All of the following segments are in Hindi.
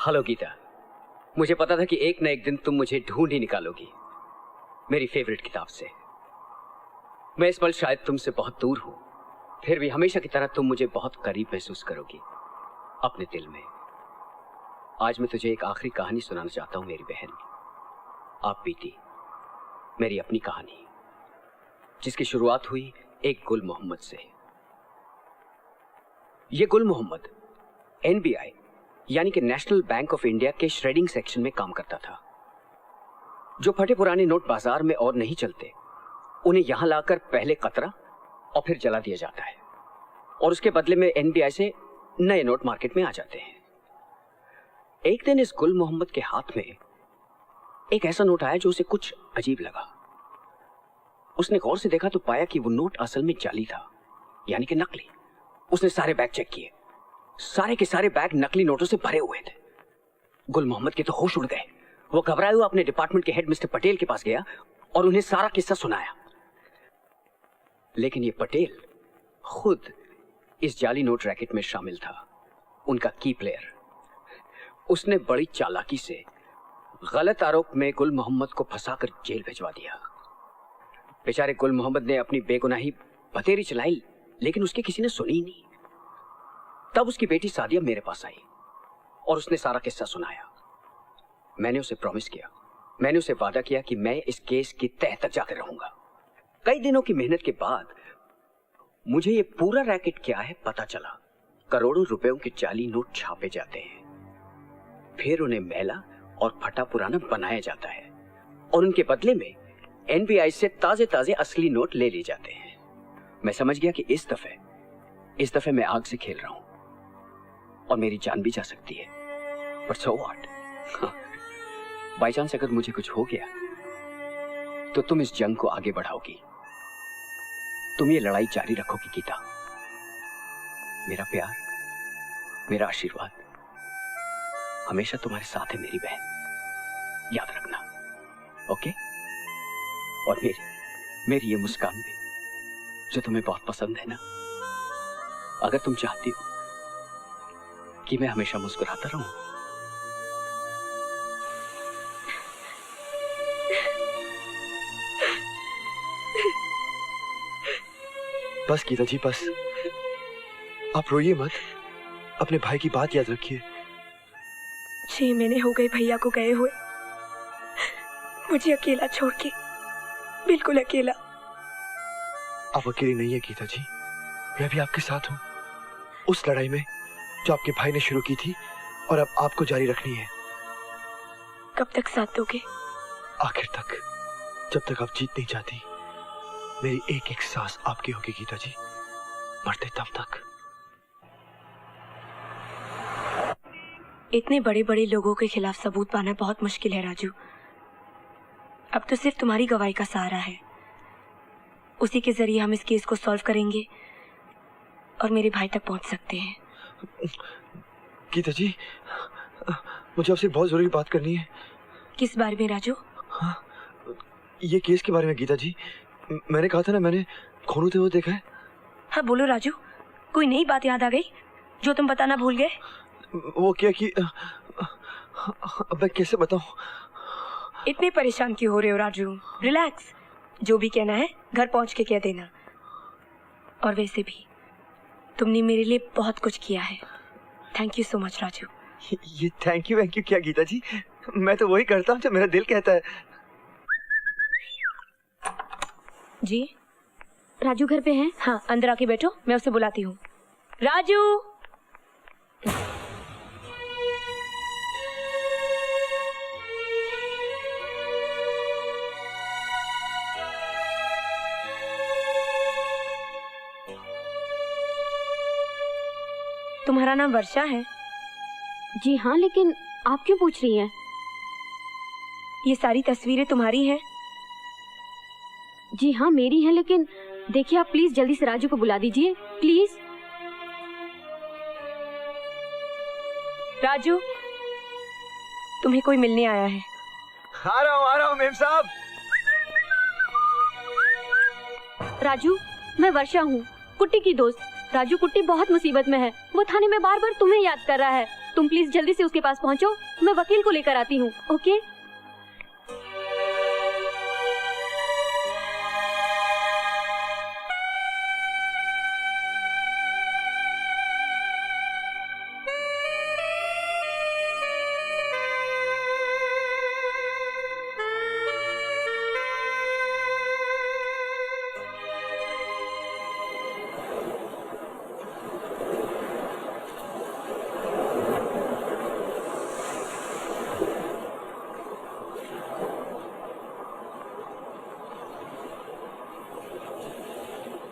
हेलो गीता, मुझे पता था कि एक न एक दिन तुम मुझे ढूंढ ही निकालोगी मेरी फेवरेट किताब से। मैं इस पल शायद तुमसे बहुत दूर हूं, फिर भी हमेशा की तरह तुम मुझे बहुत करीब महसूस करोगी अपने दिल में। आज मैं तुझे एक आखिरी कहानी सुनाना चाहता हूं मेरी बहन। आप बीती, मेरी अपनी कहानी, जिसकी शुरुआत हुई एक गुल मोहम्मद से। ये गुल मोहम्मद एनबीआई यानी कि नेशनल बैंक ऑफ इंडिया के श्रेडिंग सेक्शन में काम करता था। जो फटे पुराने नोट बाजार में और नहीं चलते, उन्हें यहां लाकर पहले कतरा और फिर जला दिया जाता है और उसके बदले में एनबीआई से नए नोट मार्केट में आ जाते हैं। एक दिन इस गुल मोहम्मद के हाथ में एक ऐसा नोट आया जो उसे कुछ अजीब लगा। उसने गौर से देखा तो पाया कि वो नोट असल में जाली था, यानी कि नकली। उसने सारे बैग चेक किए, सारे के सारे बैग नकली नोटों से भरे हुए थे। गुल मोहम्मद के तो होश उड़ गए। वो घबराए हुए अपने डिपार्टमेंट के हेड मिस्टर पटेल के पास गया और उन्हें सारा किस्सा सुनाया। लेकिन ये पटेल खुद इस जाली नोट रैकेट में शामिल था, उनका की प्लेयर। उसने बड़ी चालाकी से गलत आरोप में गुल मोहम्मद को फंसाकर जेल भिजवा दिया। बेचारे गुल मोहम्मद ने अपनी बेगुनाही बतेरी चलाई, लेकिन उसकी किसी ने सुनी ही नहीं। तब उसकी बेटी सादिया मेरे पास आई और उसने सारा किस्सा सुनाया। मैंने उसे प्रॉमिस किया, मैंने उसे वादा किया कि मैं इस केस की तह तक जाकर रहूंगा। कई दिनों की मेहनत के बाद मुझे ये पूरा रैकेट क्या है पता चला। करोड़ों रुपयों के जाली नोट छापे जाते हैं, फिर उन्हें मैला और फटा पुराना बनाया जाता है और उनके बदले में एनबीआई से ताजे ताजे असली नोट ले लिए जाते हैं। मैं समझ गया कि इस दफे मैं आग से खेल रहा हूं और मेरी जान भी जा सकती है, but so what. By chance अगर मुझे कुछ हो गया तो तुम इस जंग को आगे बढ़ाओगी, तुम ये लड़ाई जारी रखोगी गीता। मेरा प्यार, मेरा आशीर्वाद हमेशा तुम्हारे साथ है मेरी बहन, याद रखना, ओके? और मेरी ये मुस्कान भी जो तुम्हें बहुत पसंद है ना, अगर तुम चाहती हो कि मैं हमेशा मुस्कुराता रहूं। बस गीता जी, बस आप रोइए मत, अपने भाई की बात याद रखिए। 6 महीने हो गए भैया को गए हुए, मुझे अकेला छोड़ के, बिल्कुल अकेला। आप अकेली नहीं है गीता जी, मैं भी आपके साथ हूँ उस लड़ाई में जो आपके भाई ने शुरू की थी और अब आपको जारी रखनी है। कब तक साथ दोगे? आखिर तक, जब तक आप जीत नहीं जाती। मेरी एक एक सांस आपकी होगी गीता जी, मरते तब तक। इतने बड़े बड़े लोगों के खिलाफ सबूत पाना बहुत मुश्किल है राजू। अब तो सिर्फ तुम्हारी गवाही का सहारा है, उसी के जरिए हम इस केस को सॉल्व करेंगे और मेरे भाई तक पहुंच सकते हैं। गीता जी, मुझे आपसे बहुत जरूरी बात करनी है। किस बारे में राजू? हाँ, ये केस के बारे में गीता जी। मैंने कहा था ना, मैंने खून होते हुए देखा है। हाँ बोलो राजू, कोई नई बात याद आ गई जो तुम बताना भूल गए? वो क्या कि अब मैं कैसे बताऊं? इतने परेशान क्यों हो रहे हो राजू? रिलैक्स, जो भी कहना है घर पहुंच के कह देना। और वैसे भी तुमने मेरे लिए बहुत कुछ किया है। Thank you so much Raju. ये थैंक यू क्या गीता जी, मैं तो वही करता हूँ जो मेरा दिल कहता है। जी राजू घर पे हैं? हाँ अंदर आके बैठो, मैं उसे बुलाती हूँ। राजू! तुम्हारा नाम वर्षा है? जी हाँ, लेकिन आप क्यों पूछ रही हैं? ये सारी तस्वीरें तुम्हारी हैं? जी हाँ मेरी हैं, लेकिन देखिए आप प्लीज जल्दी से राजू को बुला दीजिए, प्लीज। राजू, तुम्हें कोई मिलने आया है। आ रहा हूँ मेम साहब। राजू, मैं वर्षा हूँ, कुट्टी की दोस्त। राजू कुट्टी बहुत मुसीबत में है। वो थाने में बार बार तुम्हें याद कर रहा है। तुम प्लीज जल्दी से उसके पास पहुंचो। मैं वकील को लेकर आती हूँ। ओके?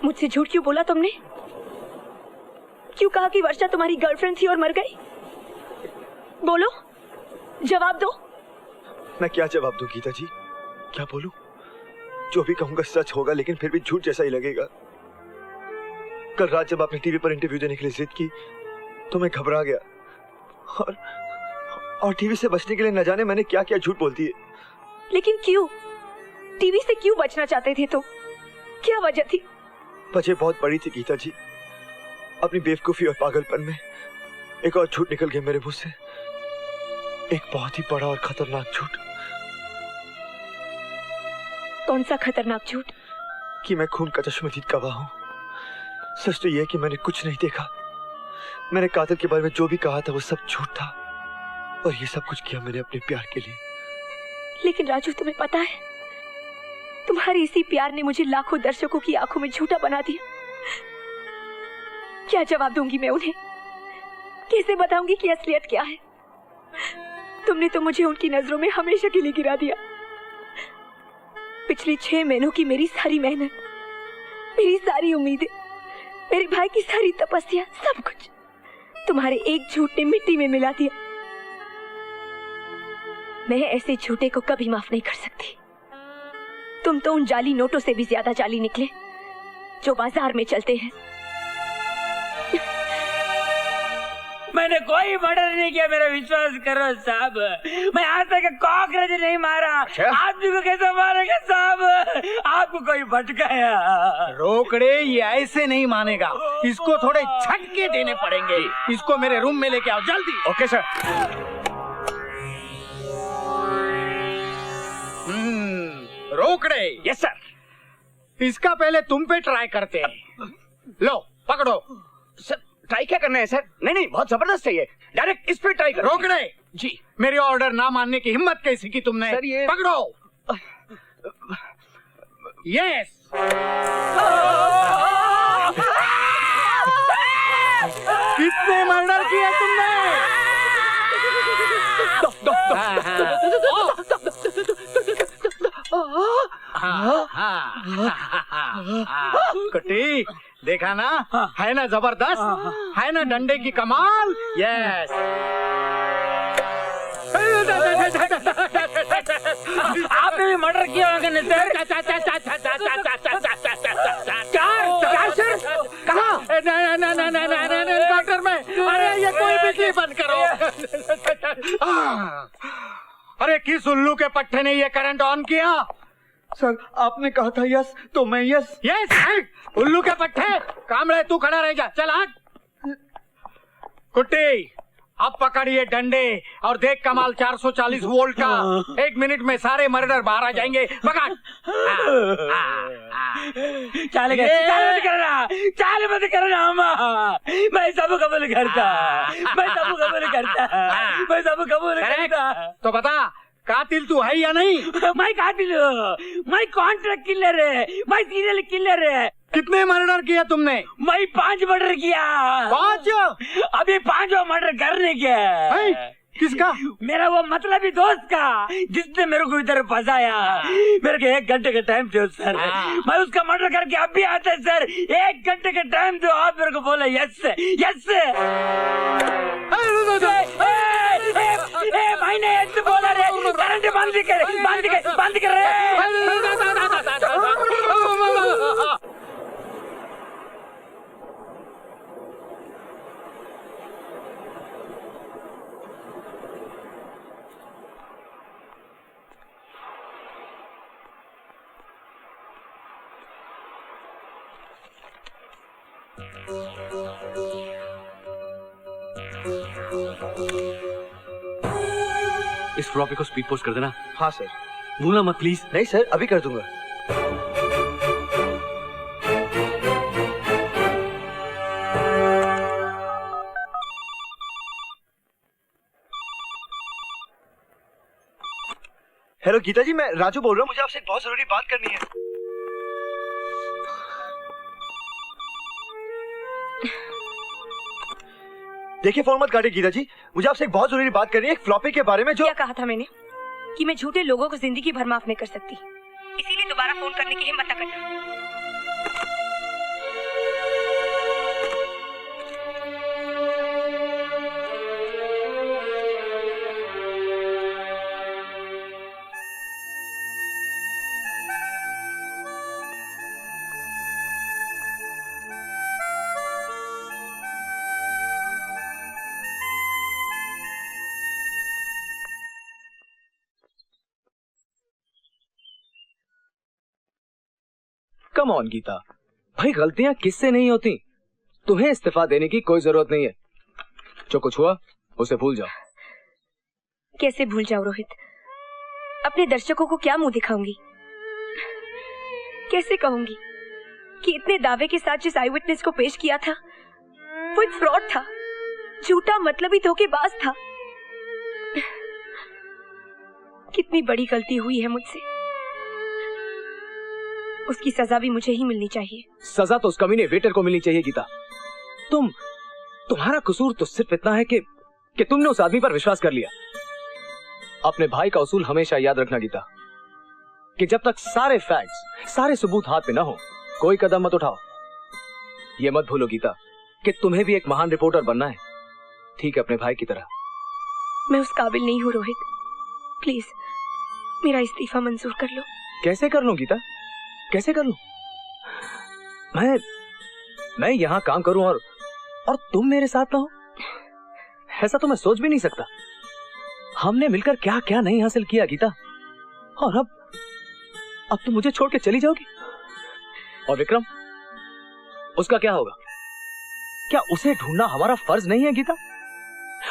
मुझसे झूठ क्यों बोला तुमने? क्यों कहा कि वर्षा तुम्हारी गर्लफ्रेंड थी और मर गई? बोलो, जवाब दो। मैं क्या जवाब दूं गीता जी? क्या बोलूं? जो भी कहूंगा सच होगा, लेकिन फिर भी झूठ जैसा ही लगेगा। कल रात जब आपने टीवी पर इंटरव्यू देने के लिए जिद की तो मैं घबरा गया और टीवी से बचने के लिए न जाने मैंने क्या क्या झूठ बोल दिए। लेकिन क्यों? टीवी से क्यों बचना चाहते थे तुम? क्या वजह थी? वजह बहुत बड़ी थी गीता जी। अपनी बेवकूफी और पागलपन में एक और झूठ निकल गया मेरे मुंह से। एक बहुत ही बड़ा और खतरनाक झूठ। कौन सा खतरनाक झूठ? कि मैं खून का चश्मदीद गवाह हूं। सच तो यह है कि मैंने कुछ नहीं देखा। मैंने कातिल के बारे में जो भी कहा था वो सब झूठ था, और ये सब कुछ किया मैंने अपने प्यार के लिए। लेकिन राजू, तुम्हें पता है, तुम्हारे इसी प्यार ने मुझे लाखों दर्शकों की आंखों में झूठा बना दिया। क्या जवाब दूंगी मैं उन्हें? कैसे बताऊंगी कि असलियत क्या है? तुमने तो मुझे उनकी नजरों में हमेशा के लिए गिरा दिया। पिछले 6 महीनों की मेरी सारी मेहनत, मेरी सारी उम्मीदें, मेरे भाई की सारी तपस्या, सब कुछ तुम्हारे एक झूठ ने मिट्टी में मिला दिया। मैं ऐसे झूठे को कभी माफ नहीं कर सकती। तुम तो उन जाली नोटों से भी ज्यादा जाली निकले जो बाजार में चलते हैं। मैंने कोई मर्डर नहीं किया, मेरा विश्वास करो साहब। मैं आज तक कॉकरोच नहीं मारा। आदमी को कैसे मारेगा साहब? आपको कोई भटकाया? रोकड़े, ये ऐसे नहीं मानेगा। इसको थोड़े झटके देने पड़ेंगे। इसको मेरे रूम में लेके आओ जल्दी। Okay sir. रोकड़े। Yes sir. इसका पहले तुम पे ट्राई करते हैं। लो पकड़ो। सर ट्राई क्या करना है सर? नहीं नहीं, बहुत जबरदस्त है ये। डायरेक्ट इस पे ट्राई करो। रोकड़े जी। मेरी ऑर्डर ना मानने की हिम्मत कैसी की तुमने? सर ये पकड़ो। यस। कितने मर्डर किए तुमने? कुट्टी, देखा ना? है ना जबरदस्त? है ना डंडे की कमाल? यस। आपने भी मर्डर किया होगा ना सर? चार सर? कहाँ? डॉक्टर में। अरे ये कोई बिजली बंद करो। अरे किस उल्लू के पट्टे ने ये करंट ऑन किया? सर आपने कहा था यस, तो मैं यस। यस। उल्लू के पट्टे। कामड़े तू खड़ा रह जा। चल हट। कुट्टी, अब पकड़िए डंडे और देख कमाल 440 वोल्ट का। 1 मिनट में सारे मर्डर बाहर आ जाएंगे। पकड़। चाल मत करना, चाल मत करना अम्मा। मैं सब कबूल करता, मैं सब कबूल करता, मैं सब कबूल करता। तो बता, कातिल तू है या नहीं? मैं कातिल हूँ। मैं कॉन्ट्रैक्ट किलर है, मैं सीरियल किलर है। कितने मर्डर किया तुमने? मैं 5 मर्डर किया। 5? अभी 5वां मर्डर करने के। किसका? मेरा वो मतलबी दोस्त का, जिसने मेरे को इधर फंसाया। मेरे को 1 घंटे का टाइम दो सर। मैं उसका मर्डर करके अब भी आता है सर। 1 घंटे का टाइम दो। आप मेरे को बोले यस यस। मैंने यस बोला रे। करंट बंद कर, बंद कर, बंद कर रे। इस फ्लॉपी को स्पीड पोस्ट कर देना। हाँ सर। भूलना मत प्लीज। नहीं सर, अभी कर दूंगा। हेलो गीता जी, मैं राजू बोल रहा हूँ। मुझे आपसे एक बहुत जरूरी बात करनी है। देखिए फोन मत काटिए गीता जी, मुझे आपसे एक बहुत जरूरी बात करनी है, एक फ्लॉपी के बारे में। जो क्या कहा था मैंने कि मैं झूठे लोगों को जिंदगी भर माफ नहीं कर सकती, इसीलिए दोबारा फोन करने की हिम्मत न करना। कम ऑन गीता, भाई गलतियां किससे नहीं होती। तुम्हें इस्तीफा देने की कोई जरूरत नहीं है। जो कुछ हुआ उसे भूल जाओ। कैसे भूल जाऊं रोहित? अपने दर्शकों को क्या मुंह दिखाऊंगी? कैसे कहूंगी कि इतने दावे के साथ जिस आई विटनेस को पेश किया था वो एक फ्रॉड था, झूठा मतलबी धोखेबाज था। कितनी बड़ी गलती हुई है मुझसे, उसकी सजा भी मुझे ही मिलनी चाहिए। सजा तो उस कमीने वेटर को मिलनी चाहिए गीता। तुम्हारा कसूर तो सिर्फ इतना है कि तुमने उस आदमी पर विश्वास कर लिया। अपने भाई का उसूल हमेशा याद रखना गीता, कि जब तक सारे फैक्ट्स, सारे सबूत हाथ में ना हो, कोई कदम मत उठाओ। ये मत भूलो गीता कि तुम्हें भी एक महान रिपोर्टर बनना है, ठीक है, अपने भाई की तरह। मैं उस काबिल नहीं हूँ रोहित, प्लीज मेरा इस्तीफा मंजूर कर लो। कैसे कर लूं गीता, कैसे कर लूं? मैं यहां काम करूं और तुम मेरे साथ ना हो, ऐसा तो मैं सोच भी नहीं सकता। हमने मिलकर क्या क्या नहीं हासिल किया गीता, और अब तुम मुझे छोड़ के चली जाओगी। और विक्रम, उसका क्या होगा? क्या उसे ढूंढना हमारा फर्ज नहीं है गीता?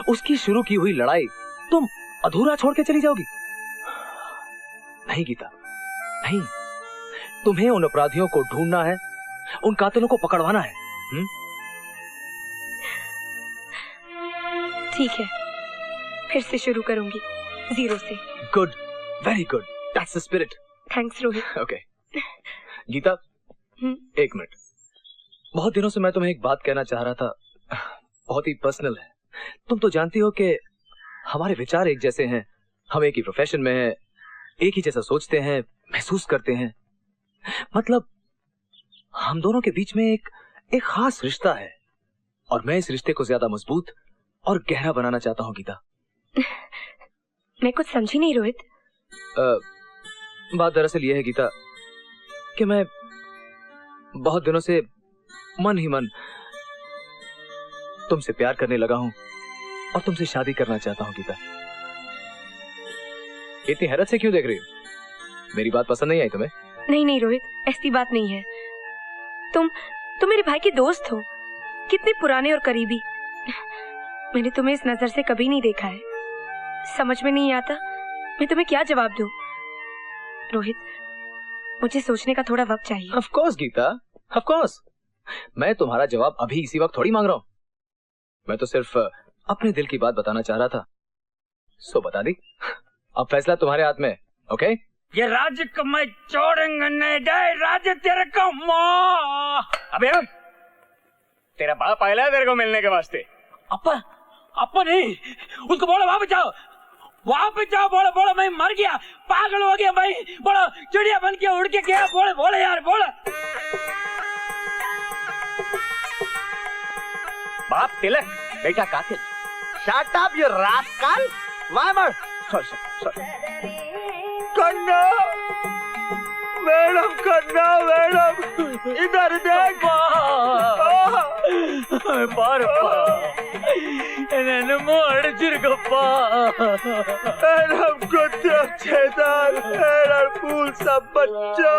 उसकी शुरू की हुई लड़ाई तुम अधूरा छोड़ के चली जाओगी? नहीं गीता, नहीं। तुम्हें उन अपराधियों को ढूंढना है, उन कातिलों को पकड़वाना है। ठीक है, फिर से शुरू करूंगी, जीरो से। Good, very good, that's the spirit. Thanks Rohit. Okay Geeta, एक मिनट। बहुत दिनों से मैं तुम्हें एक बात कहना चाह रहा था, बहुत ही पर्सनल है। तुम तो जानती हो कि हमारे विचार एक जैसे हैं, हम एक ही प्रोफेशन में हैं, एक ही जैसा सोचते हैं, महसूस करते हैं। मतलब हम दोनों के बीच में एक खास रिश्ता है, और मैं इस रिश्ते को ज्यादा मजबूत और गहरा बनाना चाहता हूँ गीता। मैं कुछ समझी नहीं रोहित। बात दरअसल यह है गीता कि मैं बहुत दिनों से मन ही मन तुमसे प्यार करने लगा हूं और तुमसे शादी करना चाहता हूं गीता। इतनी हैरत से क्यों देख रही हो? मेरी बात पसंद नहीं आई तुम्हें? नहीं रोहित, ऐसी बात नहीं है। तुम मेरे भाई के दोस्त हो, कितने पुराने और करीबी। मैंने तुम्हें इस नजर से कभी नहीं देखा है, समझ में नहीं आता मैं तुम्हें क्या जवाब दूं। रोहित, मुझे सोचने का थोड़ा वक्त चाहिए। Of course Geeta, of course. मैं तुम्हारा जवाब अभी इसी वक्त थोड़ी मांग रहा हूं। मैं तो सिर्फ अपने दिल की बात बताना चाह रहा था, सो बता दी। अब फैसला तुम्हारे हाथ में, ओके? ये राज्य को मैं छोड़ूंगा नहीं, राज्य तेरे को अबे तेरा बाप आया है तेरे को मिलने के वास्ते। अपा नहीं, उसको बोलो वहां पे जाओ, बोलो मैं मर गया, पागल हो गया भाई, बोलो चिड़िया बन के उड़ के गया, बोले यार, बोलो। बाप तिलक, बेटा कातिल। Shut up you rascal. वामर, सॉरी। कन्ना, मैडम, इधर देख। नन्नु अड़चिरगप्प मैडम को छेदार, पूल सब बच्चा।